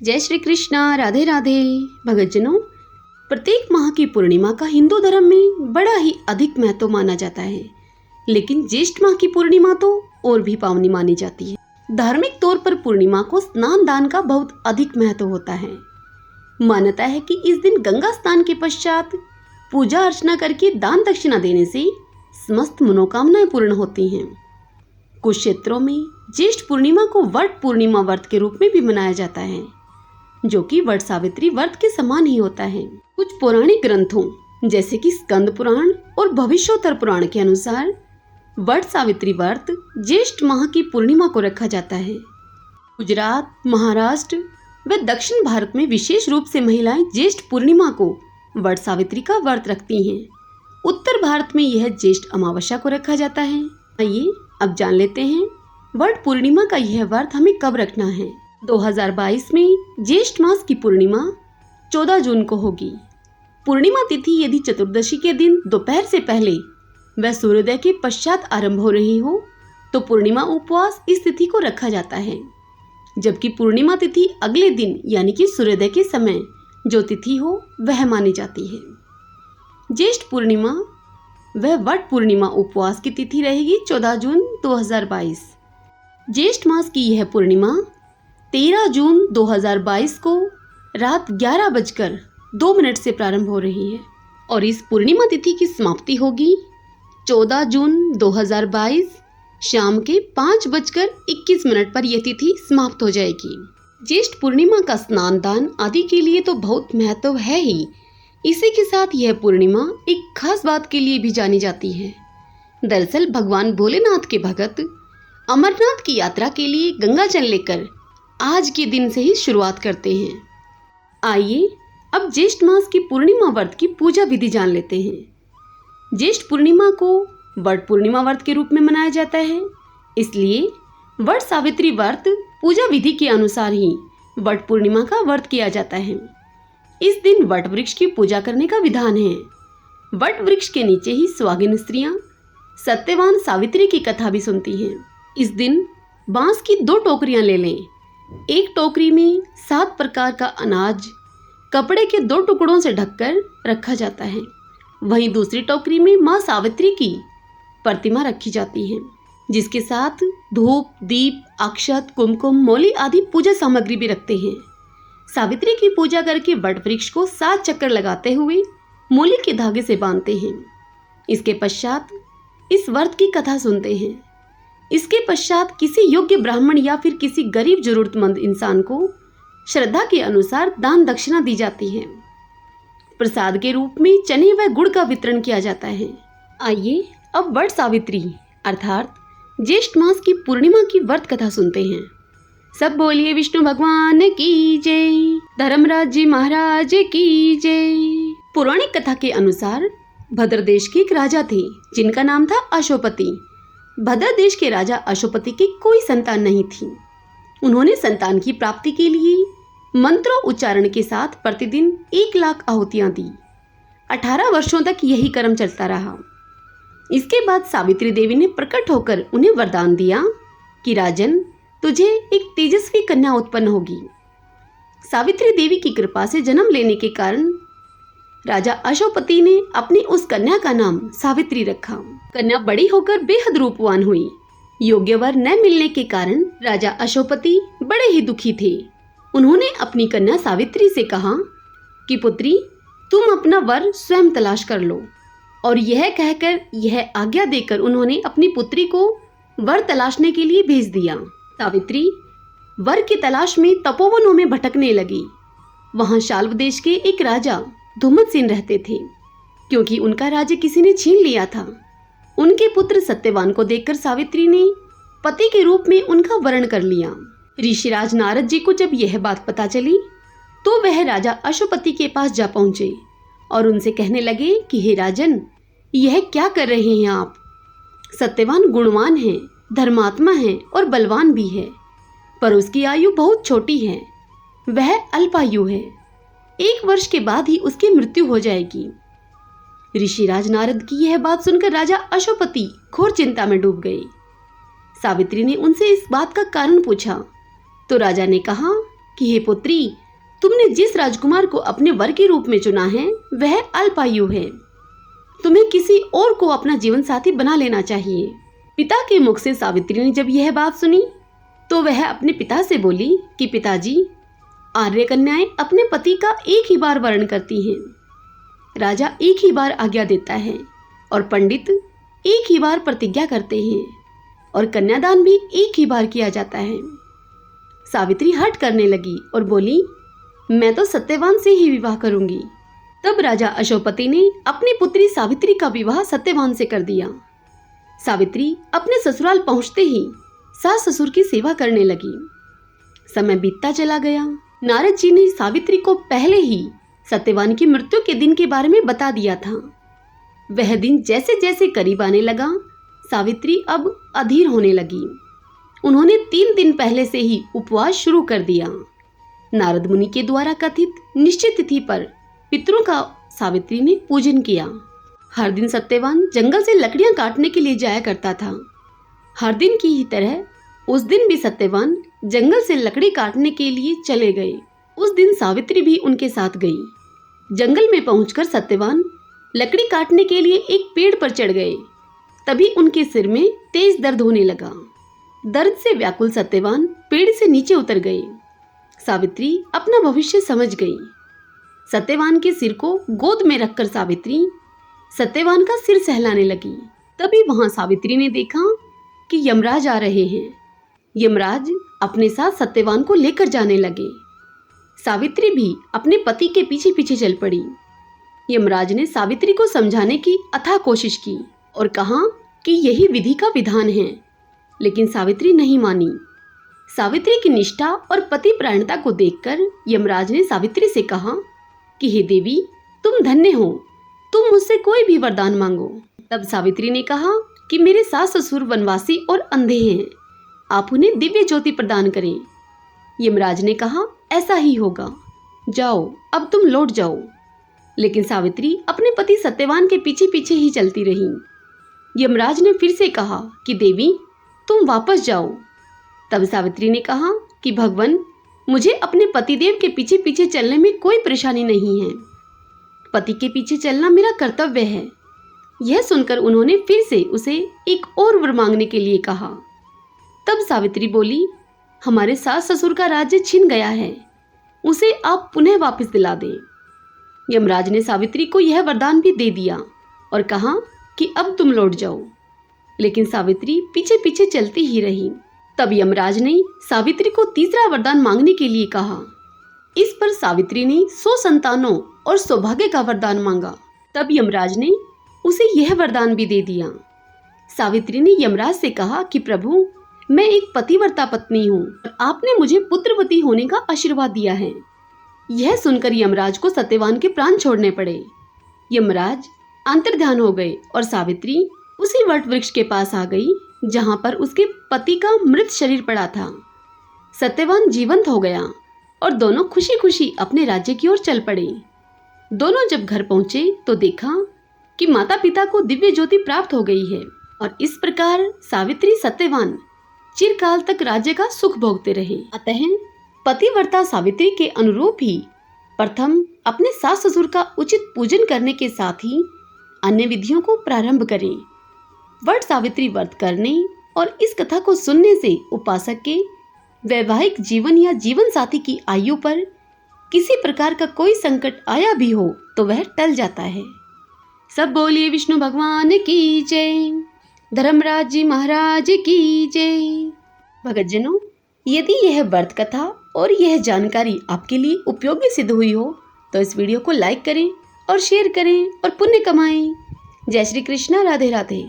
जय श्री कृष्णा, राधे राधे। भगतजनों, प्रत्येक माह की पूर्णिमा का हिंदू धर्म में बड़ा ही अधिक महत्व माना जाता है, लेकिन ज्येष्ठ माह की पूर्णिमा तो और भी पावनी मानी जाती है। धार्मिक तौर पर पूर्णिमा को स्नान दान का बहुत अधिक महत्व होता है। मान्यता है कि इस दिन गंगा स्नान के पश्चात पूजा अर्चना करके दान दक्षिणा देने से समस्त मनोकामनाएं पूर्ण होती हैं। कुछ क्षेत्रों में ज्येष्ठ पूर्णिमा को वट पूर्णिमा व्रत के रूप में भी मनाया जाता है, जो कि वट सावित्री व्रत के समान ही होता है। कुछ पौराणिक ग्रंथों जैसे कि स्कंद पुराण और भविष्योत्तर पुराण के अनुसार वट सावित्री व्रत ज्येष्ठ माह की पूर्णिमा को रखा जाता है। गुजरात, महाराष्ट्र व दक्षिण भारत में विशेष रूप से महिलाएं ज्येष्ठ पूर्णिमा को वट सावित्री का व्रत रखती हैं। उत्तर भारत में यह ज्येष्ठ अमावस्या को रखा जाता है। आइए अब जान लेते हैं वट पूर्णिमा का यह व्रत हमें कब रखना है। 2022 में ज्येष्ठ मास की पूर्णिमा 14 जून को होगी। पूर्णिमा तिथि यदि चतुर्दशी के दिन दोपहर से पहले व सूर्योदय के पश्चात आरंभ हो रही हो तो पूर्णिमा उपवास इस तिथि को रखा जाता है, जबकि पूर्णिमा तिथि अगले दिन यानी कि सूर्योदय के समय जो तिथि हो वह मानी जाती है। ज्येष्ठ पूर्णिमा व वट पूर्णिमा उपवास की तिथि रहेगी 14 जून 2022। ज्येष्ठ मास की यह पूर्णिमा 13 जून 2022 को रात 11:02 से प्रारंभ हो रही है और इस पूर्णिमा तिथि की समाप्ति होगी 14 जून 2022 शाम के 5:21 पर यह तिथि समाप्त हो जाएगी। ज्येष्ठ पूर्णिमा का स्नान दान आदि के लिए तो बहुत महत्व है ही, इसी के साथ यह पूर्णिमा एक खास बात के लिए भी जानी जाती है। दरअसल भगवान भोलेनाथ के भक्त अमरनाथ की यात्रा के लिए गंगा जल लेकर आज के दिन से ही शुरुआत करते हैं। आइए अब ज्येष्ठ मास की पूर्णिमा व्रत की पूजा विधि जान लेते हैं। ज्येष्ठ पूर्णिमा को वट पूर्णिमा व्रत के रूप में मनाया जाता है, इसलिए वट सावित्री व्रत पूजा विधि के अनुसार ही वट पूर्णिमा का व्रत किया जाता है। इस दिन वट वृक्ष की पूजा करने का विधान है। वट वृक्ष के नीचे ही सुहागिन स्त्रियां सत्यवान सावित्री की कथा भी सुनती हैं। इस दिन बांस की 2 टोकरियां ले लें। एक टोकरी में 7 प्रकार का अनाज कपड़े के 2 टुकड़ों से ढककर रखा जाता है। वहीं दूसरी टोकरी में मां सावित्री की प्रतिमा रखी जाती है, जिसके साथ धूप, दीप, अक्षत, कुमकुम, मौली आदि पूजा सामग्री भी रखते हैं। सावित्री की पूजा करके वट वृक्ष को 7 चक्कर लगाते हुए मूली के धागे से बांधते हैं। इसके पश्चात इस व्रत की कथा सुनते हैं। इसके पश्चात किसी योग्य ब्राह्मण या फिर किसी गरीब जरूरतमंद इंसान को श्रद्धा के अनुसार दान दक्षिणा दी जाती है। प्रसाद के रूप में चने व गुड़ का वितरण किया जाता है। आइए अब वट सावित्री अर्थात ज्येष्ठ मास की पूर्णिमा की व्रत कथा सुनते हैं। सब बोलिए विष्णु भगवान की जय, धर्मराज जी महाराज की जय। पौराणिक कथा के अनुसार भद्र देश के एक राजा थे जिनका नाम था अशोपति। भद्र देश के राजा अशोपति की कोई संतान नहीं थी। उन्होंने संतान की प्राप्ति के लिए मंत्रों उच्चारण के साथ प्रतिदिन 1 लाख आहुतियां दी। 18 वर्षों तक यही क्रम चलता रहा। इसके बाद सावित्री देवी ने प्रकट होकर उन्हें वरदान दिया कि राजन, तुझे एक तेजस्वी कन्या उत्पन्न होगी। सावित्री देवी की कृपा से जन्म लेने के कारण राजा अशोपति ने अपनी उस कन्या का नाम सावित्री रखा। कन्या बड़ी होकर बेहद रूपवान हुई। योग्य वर न मिलने के कारण राजा अशोपति बड़े ही दुखी थे। उन्होंने अपनी कन्या सावित्री से कहा कि पुत्री, तुम अपना वर स्वयं तलाश कर लो। और यह कहकर, यह आज्ञा देकर उन्होंने अपनी पुत्री को वर तलाशने के लिए भेज दिया। सावित्री वर की तलाश में तपोवनों में भटकने लगी। वहां शाल्व देश के एक राजा धुम्मतसेन रहते थे। क्योंकि उनका राज्य किसी ने छीन लिया था, उनके पुत्र सत्यवान को देखकर सावित्री ने पति के रूप में उनका वरण कर लिया। ऋषिराज नारद जी को जब यह बात पता चली तो वह राजा अशोपति के पास जा पहुंचे और उनसे कहने लगे कि हे राजन, यह क्या कर रहे हैं आप? सत्यवान गुणवान है, धर्मात्मा है और बलवान भी है, पर उसकी आयु बहुत छोटी है। वह अल्पायु है। 1 वर्ष के बाद ही उसकी मृत्यु हो जाएगी। ऋषिराज नारद की यह बात सुनकर राजा अशोपति घोर चिंता में डूब गए। सावित्री ने उनसे इस बात का कारण पूछा तो राजा ने कहा कि हे पुत्री, तुमने जिस राजकुमार को अपने वर के रूप में चुना है वह अल्पायु है। तुम्हें किसी और को अपना जीवन साथी बना लेना चाहिए। पिता के मुख से सावित्री ने जब यह बात सुनी तो वह अपने पिता से बोली कि पिताजी, आर्य कन्याएं अपने पति का एक ही बार वर्ण करती हैं। राजा एक ही बार आज्ञा देता है और पंडित एक ही बार प्रतिज्ञा करते हैं और कन्यादान भी एक ही बार किया जाता है। सावित्री हट करने लगी और बोली, मैं तो सत्यवान से ही विवाह करूंगी। तब राजा अशोकपति ने अपनी पुत्री सावित्री का विवाह सत्यवान से कर दिया। सावित्री अपने ससुराल पहुंचते ही सास ससुर की सेवा करने लगी। समय बीतता चला गया। नारद जी ने सावित्री को पहले ही सत्यवान की मृत्यु के दिन के बारे में बता दिया था। वह दिन जैसे जैसे करीब आने लगा, सावित्री अब अधीर होने लगी। उन्होंने 3 दिन पहले से ही उपवास शुरू कर दिया। नारद मुनि के द्वारा कथित निश्चित तिथि पर पितरों का सावित्री ने पूजन किया। हर दिन सत्यवान जंगल से लकड़ियां काटने के लिए जाया करता था। हर दिन की ही तरह उस दिन भी सत्यवान जंगल से लकड़ी काटने के लिए चले गए। उस दिन सावित्री भी उनके साथ गई। जंगल में पहुंचकर सत्यवान लकड़ी काटने के लिए एक पेड़ पर चढ़ गए। तभी उनके सिर में तेज दर्द होने लगा। दर्द से व्याकुल सत्यवान पेड़ से नीचे उतर गए। सावित्री अपना भविष्य समझ गई। सत्यवान के सिर को गोद में रखकर सावित्री सत्यवान का सिर सहलाने लगी। तभी वहां सावित्री ने देखा कि यमराज आ रहे हैं। यमराज अपने साथ सत्यवान को लेकर जाने लगे। सावित्री भी अपने पति के पीछे पीछे चल पड़ी। यमराज ने सावित्री को समझाने की अथाह कोशिश की और कहा कि यही विधि का विधान है, लेकिन सावित्री नहीं मानी। सावित्री की निष्ठा और पतिपरायणता को देखकर यमराज ने सावित्री से कहा कि हे देवी, तुम धन्य हो, तुम मुझसे कोई भी वरदान मांगो। तब सावित्री ने कहा कि मेरे सास ससुर वनवासी और अंधे हैं, आप उन्हें दिव्य ज्योति प्रदान करें। यमराज ने कहा, ऐसा ही होगा, जाओ अब तुम लौट जाओ। लेकिन सावित्री अपने पति सत्यवान के पीछे पीछे ही चलती रही। यमराज ने फिर से कहा कि देवी, तुम वापस जाओ। तब सावित्री ने कहा कि भगवान, मुझे अपने पतिदेव के पीछे पीछे चलने में कोई परेशानी नहीं है। पति के पीछे चलना मेरा कर्तव्य है। यह सुनकर उन्होंने फिर से उसे एक और वर मांगने के लिए कहा। तब सावित्री बोली, हमारे सास ससुर का राज्य छिन गया है, उसे आप पुनः वापस दिला दें। यमराज ने सावित्री को यह वरदान भी दे दिया और कहा कि अब तुम लौट जाओ। लेकिन सावित्री पीछे पीछे चलती ही रही। तब यमराज ने सावित्री को तीसरा वरदान मांगने के लिए कहा। इस पर सावित्री ने 100 संतानों और सौभाग्य का वरदान मांगा। तब यमराज ने उसे यह वरदान भी दे दिया। सावित्री ने यमराज से कहा कि प्रभु, मैं एक पतिव्रता पत्नी हूँ और आपने मुझे पुत्रवती होने का आशीर्वाद दिया है। यह सुनकर यमराज को सत्यवान के प्राण छोड़ने पड़े। यमराज अंतर्ध्यान हो गए और सावित्री उसी वट वृक्ष के पास आ गई जहाँ पर उसके पति का मृत शरीर पड़ा था। सत्यवान जीवंत हो गया और दोनों खुशी खुशी अपने राज्य की ओर चल पड़े। दोनों जब घर पहुंचे तो देखा कि माता पिता को दिव्य ज्योति प्राप्त हो गई है और इस प्रकार सावित्री सत्यवान चिरकाल तक राज्य का सुख भोगते रहे। अतः पतिव्रता सावित्री के अनुरूप ही प्रथम अपने सास ससुर का उचित पूजन करने के साथ ही अन्य विधियों को प्रारंभ करें। वट सावित्री व्रत करने और इस कथा को सुनने से उपासक के वैवाहिक जीवन या जीवन साथी की आयु पर किसी प्रकार का कोई संकट आया भी हो तो वह टल जाता है। सब बोलिए विष्णु भगवान की जय, धर्मराज जी महाराज की जय। भगतजनों, यदि यह व्रत कथा और यह जानकारी आपके लिए उपयोगी सिद्ध हुई हो तो इस वीडियो को लाइक करें और शेयर करें और पुण्य कमाएं। जय श्री कृष्णा, राधे राधे।